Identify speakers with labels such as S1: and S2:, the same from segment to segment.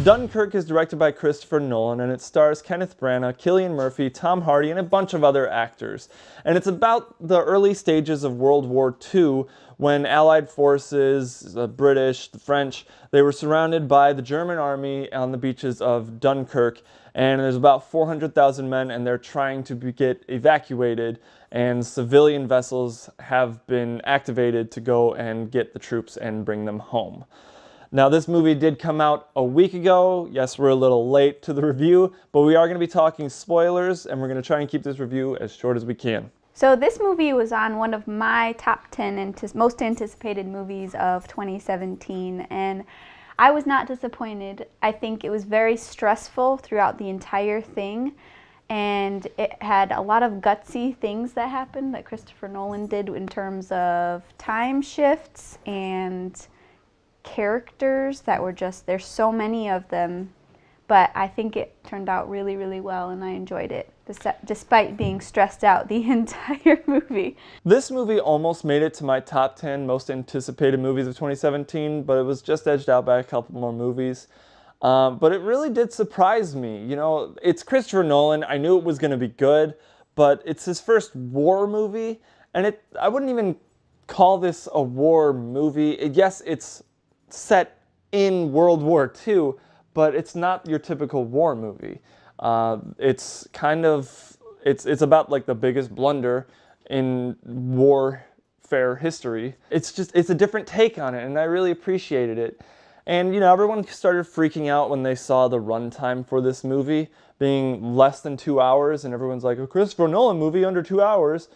S1: Dunkirk is directed by Christopher Nolan, and it stars Kenneth Branagh, Cillian Murphy, Tom Hardy, and a bunch of other actors. And it's about the early stages of World War II, when Allied forces, the British, the French, they were surrounded by the German army on the beaches of Dunkirk, and there's about 400,000 men, and they're trying to get evacuated, and civilian vessels have been activated to go and get the troops and bring them home. Now, this movie did come out a week ago. Yes, we're a little late to the review, but we are going to be talking spoilers, and we're going to try and keep this review as short as we can.
S2: So this movie was on one of my top 10 most anticipated movies of 2017, and I was not disappointed. I think it was very stressful throughout the entire thing, and it had a lot of gutsy things that happened that Christopher Nolan did in terms of time shifts and characters that were just, there's so many of them, but I think it turned out really, really well, and I enjoyed it, despite being stressed out the entire movie.
S1: This movie almost made it to my top 10 most anticipated movies of 2017, but it was just edged out by a couple more movies. But it really did surprise me. You know, it's Christopher Nolan. I knew it was going to be good, but it's his first war movie, and I wouldn't even call this a war movie. Yes, it's set in World War II, but it's not your typical war movie. It's kind of, it's about like the biggest blunder in warfare history. It's a different take on it, and I really appreciated it. And, you know, everyone started freaking out when they saw the runtime for this movie being less than 2 hours, and everyone's like, a Christopher Nolan movie under 2 hours.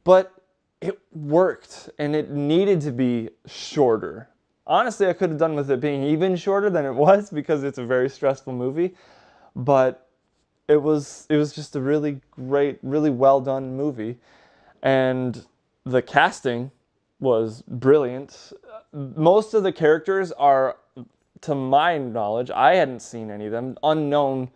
S1: But it worked, and it needed to be shorter. Honestly, I could have done with it being even shorter than it was, because it's a very stressful movie. But it was just a really great, really well done movie. And the casting was brilliant. Most of the characters are, to my knowledge, I hadn't seen any of them, unknown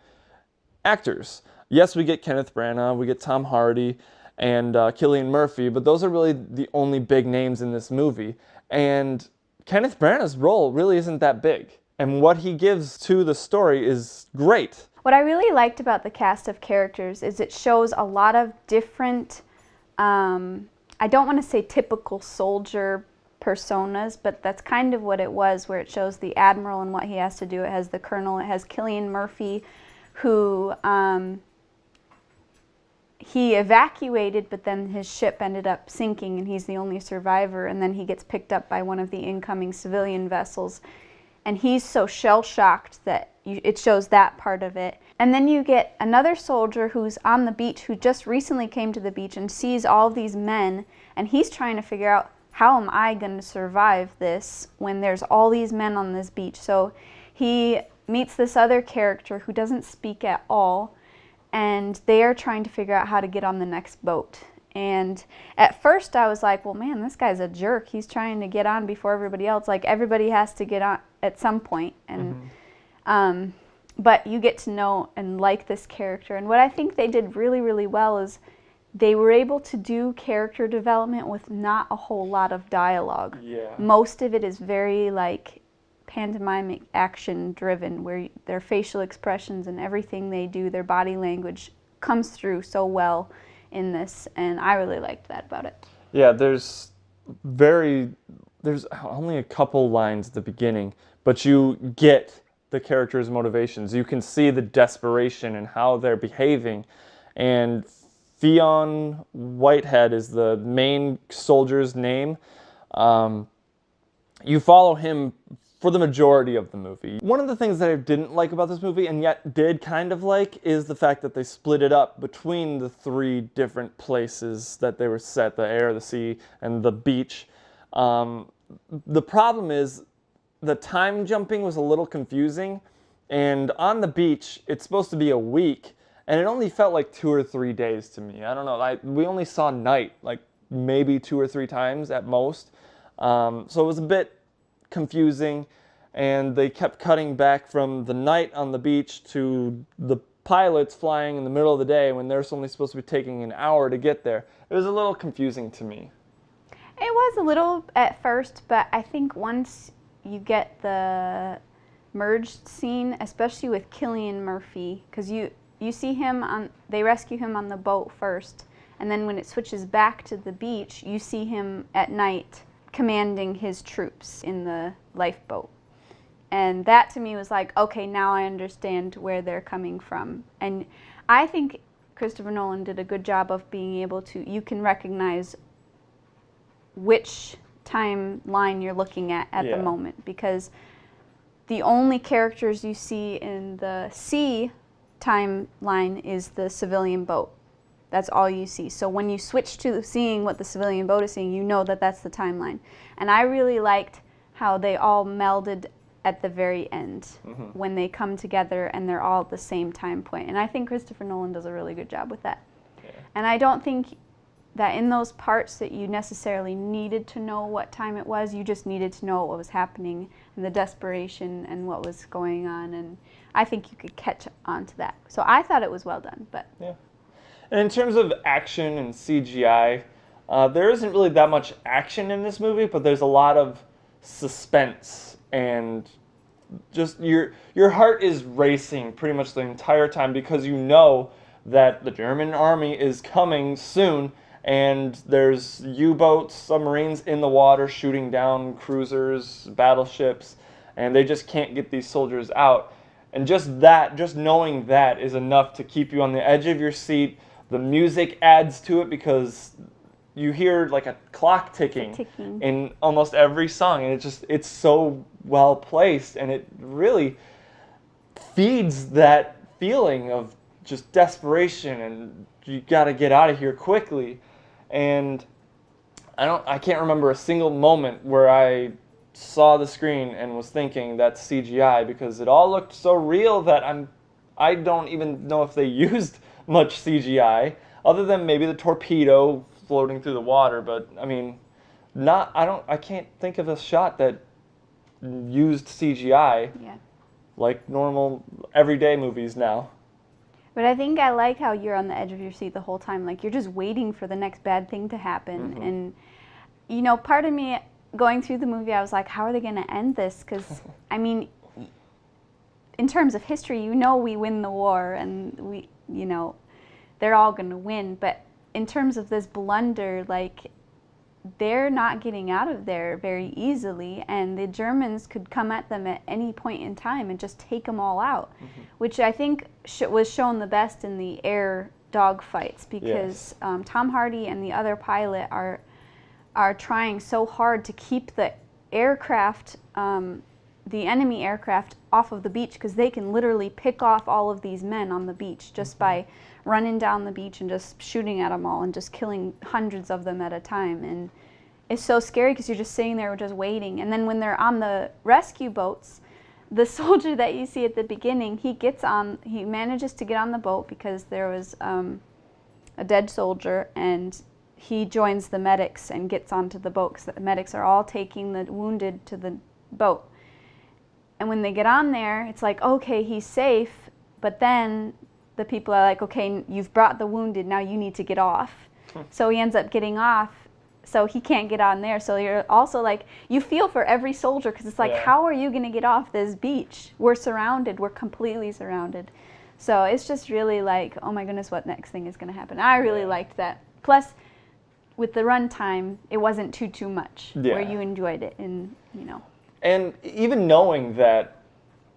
S1: actors. Yes, we get Kenneth Branagh, we get Tom Hardy, and Cillian Murphy, but those are really the only big names in this movie. And Kenneth Branagh's role really isn't that big, and what he gives to the story is great.
S2: What I really liked about the cast of characters is it shows a lot of different, I don't want to say typical soldier personas, but that's kind of what it was, where it shows the admiral and what he has to do. It has the colonel, it has Cillian Murphy, who he evacuated, but then his ship ended up sinking, and he's the only survivor, and then he gets picked up by one of the incoming civilian vessels, and he's so shell-shocked that it shows that part of it. And then you get another soldier who's on the beach, who just recently came to the beach and sees all these men, and he's trying to figure out, how am I going to survive this when there's all these men on this beach? So he meets this other character who doesn't speak at all, and they are trying to figure out how to get on the next boat. And at first I was like, well, man, this guy's a jerk. He's trying to get on before everybody else. Like, everybody has to get on at some point. And but you get to know and like this character. And what I think they did really, really well is they were able to do character development with not a whole lot of dialogue.
S1: Yeah.
S2: Most of it is very like pantomimic action driven, where their facial expressions and everything they do, their body language, comes through so well in this, and I really liked that about it.
S1: Yeah, there's only a couple lines at the beginning, but you get the characters' motivations. You can see the desperation and how they're behaving. And Fionn Whitehead is the main soldier's name. You follow him for the majority of the movie. One of the things that I didn't like about this movie, and yet did kind of like, is the fact that they split it up between the 3 different places that they were set: the air, the sea, and the beach. The problem is the time jumping was a little confusing, and on the beach it's supposed to be a week, and it only felt like 2 or 3 days to me. I don't know, we only saw night like maybe 2 or 3 times at most, so it was a bit confusing, and they kept cutting back from the night on the beach to the pilots flying in the middle of the day when they're only supposed to be taking an hour to get there. It was a little confusing to me.
S2: It was a little at first, but I think once you get the merged scene, especially with Cillian Murphy, because you see him they rescue him on the boat first, and then when it switches back to the beach, you see him at night commanding his troops in the lifeboat. And that to me was like, okay, now I understand where they're coming from. And I think Christopher Nolan did a good job of being able to, you can recognize which timeline you're looking at the moment, because the only characters you see in the sea timeline is the civilian boat. That's all you see. So when you switch to seeing what the civilian boat is seeing, you know that that's the timeline. And I really liked how they all melded at the very end, when they come together and they're all at the same time point. And I think Christopher Nolan does a really good job with that. Yeah. And I don't think that in those parts that you necessarily needed to know what time it was, you just needed to know what was happening and the desperation and what was going on. And I think you could catch on to that. So I thought it was well done. But
S1: yeah. And in terms of action and CGI, there isn't really that much action in this movie, but there's a lot of suspense, and just your heart is racing pretty much the entire time, because you know that the German army is coming soon, and there's U-boats, submarines in the water shooting down cruisers, battleships, and they just can't get these soldiers out. And just knowing that is enough to keep you on the edge of your seat. The music adds to it, because you hear like a clock ticking in almost every song, and it's so well placed, and it really feeds that feeling of just desperation, and you got to get out of here quickly. And I can't remember a single moment where I saw the screen and was thinking that's CGI, because it all looked so real that I don't even know if they used much CGI other than maybe the torpedo floating through the water. But I mean, I can't think of a shot that used CGI like normal everyday movies now.
S2: But I think I like how you're on the edge of your seat the whole time. Like, you're just waiting for the next bad thing to happen. And, you know, part of me going through the movie, I was like, how are they going to end this? Because, I mean, in terms of history, you know we win the war, and you know, they're all going to win. But in terms of this blunder, like, they're not getting out of there very easily, and the Germans could come at them at any point in time and just take them all out, which I think was shown the best in the air dogfights, because Tom Hardy and the other pilot are trying so hard to keep the aircraft, the enemy aircraft, off of the beach, because they can literally pick off all of these men on the beach just by running down the beach and just shooting at them all and just killing hundreds of them at a time. And it's so scary, because you're just sitting there just waiting. And then when they're on the rescue boats, the soldier that you see at the beginning, he manages to get on the boat because there was a dead soldier, and he joins the medics and gets onto the boat, because the medics are all taking the wounded to the boat. And when they get on there, it's like, okay, he's safe, but then the people are like, okay, you've brought the wounded, now you need to get off. So he ends up getting off, so he can't get on there. So you're also like, you feel for every soldier, because it's like, how are you going to get off this beach? We're surrounded, we're completely surrounded. So it's just really like, oh my goodness, what next thing is going to happen? I really liked that. Plus, with the runtime, it wasn't too much, where you enjoyed it, and you know.
S1: And even knowing that,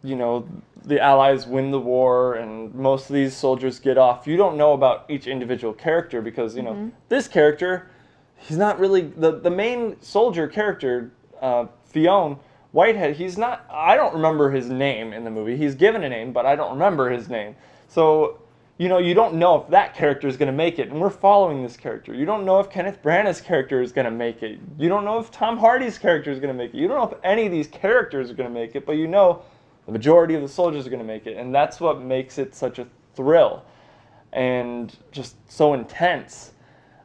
S1: you know, the Allies win the war and most of these soldiers get off, you don't know about each individual character, because, you know, this character, he's not really, the main soldier character, Fionn Whitehead, he's not, I don't remember his name in the movie. He's given a name, but I don't remember his name. So, you know, you don't know if that character is going to make it, and we're following this character. You don't know if Kenneth Branagh's character is going to make it. You don't know if Tom Hardy's character is going to make it. You don't know if any of these characters are going to make it, but you know the majority of the soldiers are going to make it, and that's what makes it such a thrill and just so intense.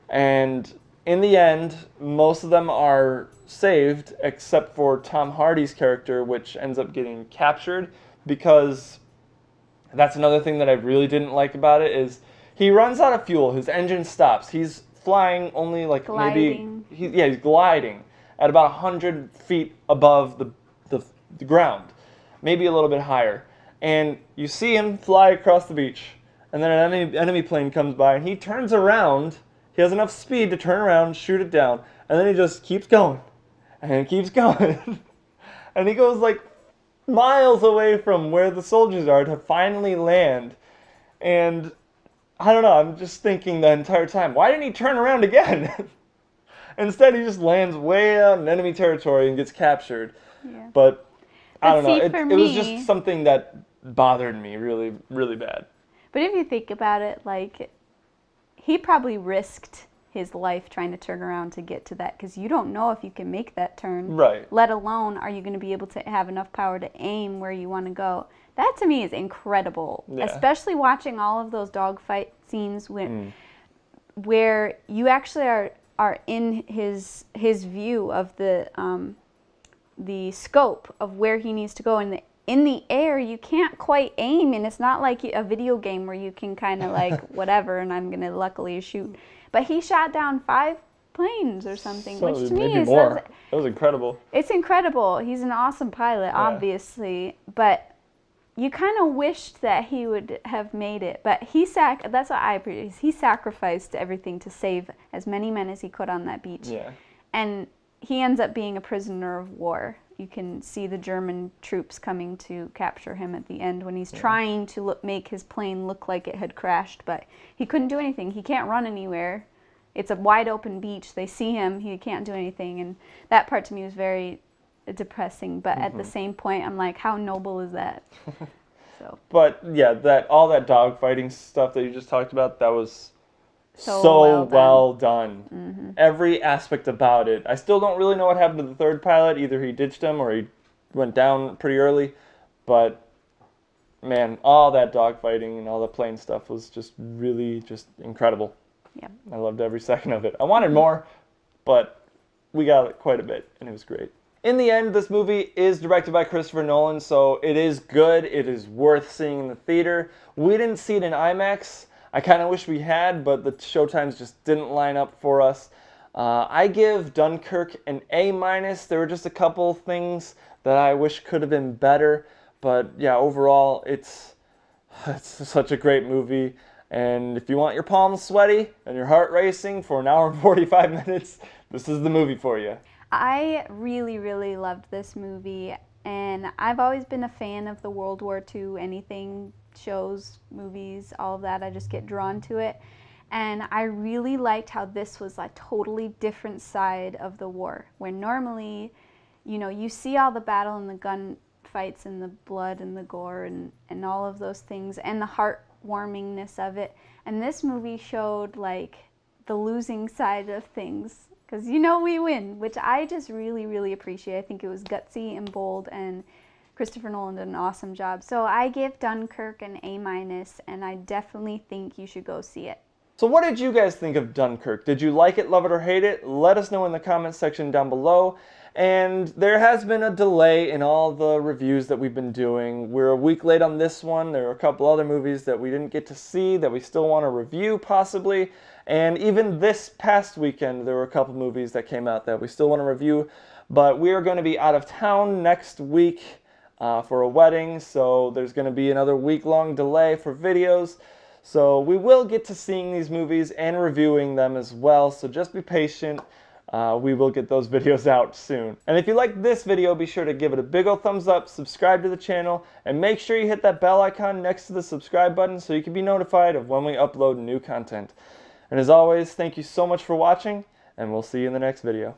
S1: And in the end, most of them are saved, except for Tom Hardy's character, which ends up getting captured, because That's another thing that I really didn't like about it is he runs out of fuel. His engine stops. He's flying only like
S2: Gliding.
S1: he's gliding at about 100 feet above the ground, maybe a little bit higher. And you see him fly across the beach, and then an enemy plane comes by, and he turns around. He has enough speed to turn around, shoot it down, and then he just keeps going, and keeps going. And he goes like miles away from where the soldiers are to finally land. And I don't know, I'm just thinking the entire time, why didn't he turn around again? Instead, he just lands way out in enemy territory and gets captured.
S2: Yeah.
S1: But I
S2: But
S1: don't know,
S2: see, for
S1: it was
S2: me-
S1: just something that bothered me really, really bad.
S2: But if you think about it, like, he probably risked his life trying to turn around to get to that, because you don't know if you can make that turn.
S1: Right.
S2: Let alone, are you going to be able to have enough power to aim where you want to go? That to me is incredible,
S1: Yeah.
S2: especially watching all of those dogfight scenes where you actually are in his view of the scope of where he needs to go. And in the air, you can't quite aim, and it's not like a video game where you can kind of like whatever, and I'm gonna luckily shoot. But he shot down 5 planes or something,
S1: So
S2: which to me
S1: maybe
S2: is
S1: more. That was incredible.
S2: it's incredible. He's an awesome pilot, obviously, but you kind of wished that he would have made it. But that's what I appreciate. He sacrificed everything to save as many men as he could on that beach.
S1: Yeah.
S2: And he ends up being a prisoner of war. You can see the German troops coming to capture him at the end when he's trying to make his plane look like it had crashed, but he couldn't do anything. He can't run anywhere. It's a wide open beach. They see him. He can't do anything. And that part to me was very depressing. But at the same point, I'm like, how noble is that? So.
S1: But yeah, all that dogfighting stuff that you just talked about, that was
S2: So
S1: well done. Every aspect about it. I still don't really know what happened to the third pilot. Either he ditched him or he went down pretty early. But man, all that dogfighting and all the plane stuff was just really just incredible.
S2: Yeah.
S1: I loved every second of it. I wanted more, but we got quite a bit, and it was great. In the end, this movie is directed by Christopher Nolan, so it is good. It is worth seeing in the theater. We didn't see it in IMAX. I kind of wish we had, but the showtimes just didn't line up for us. I give Dunkirk an A-. There were just a couple things that I wish could have been better, but yeah, overall, it's such a great movie. And if you want your palms sweaty and your heart racing for an hour and 45 minutes, this is the movie for you.
S2: I really, really loved this movie, and I've always been a fan of the World War II, anything, shows, movies, all of that. I just get drawn to it. And I really liked how this was a totally different side of the war, where normally, you know, you see all the battle and the gun fights and the blood and the gore and all of those things and the heartwarmingness of it. And this movie showed like the losing side of things, because you know we win, which I just really, really appreciate. I think it was gutsy and bold, and Christopher Nolan did an awesome job. So I give Dunkirk an A-, and I definitely think you should go see it.
S1: So what did you guys think of Dunkirk? Did you like it, love it, or hate it? Let us know in the comments section down below. And there has been a delay in all the reviews that we've been doing. We're a week late on this one. There are a couple other movies that we didn't get to see that we still want to review possibly. And even this past weekend, there were a couple movies that came out that we still want to review. But we are going to be out of town next week for a wedding. So there's going to be another week-long delay for videos. So we will get to seeing these movies and reviewing them as well. So just be patient. We will get those videos out soon. And if you like this video, be sure to give it a big old thumbs up, subscribe to the channel, and make sure you hit that bell icon next to the subscribe button so you can be notified of when we upload new content. And as always, thank you so much for watching, and we'll see you in the next video.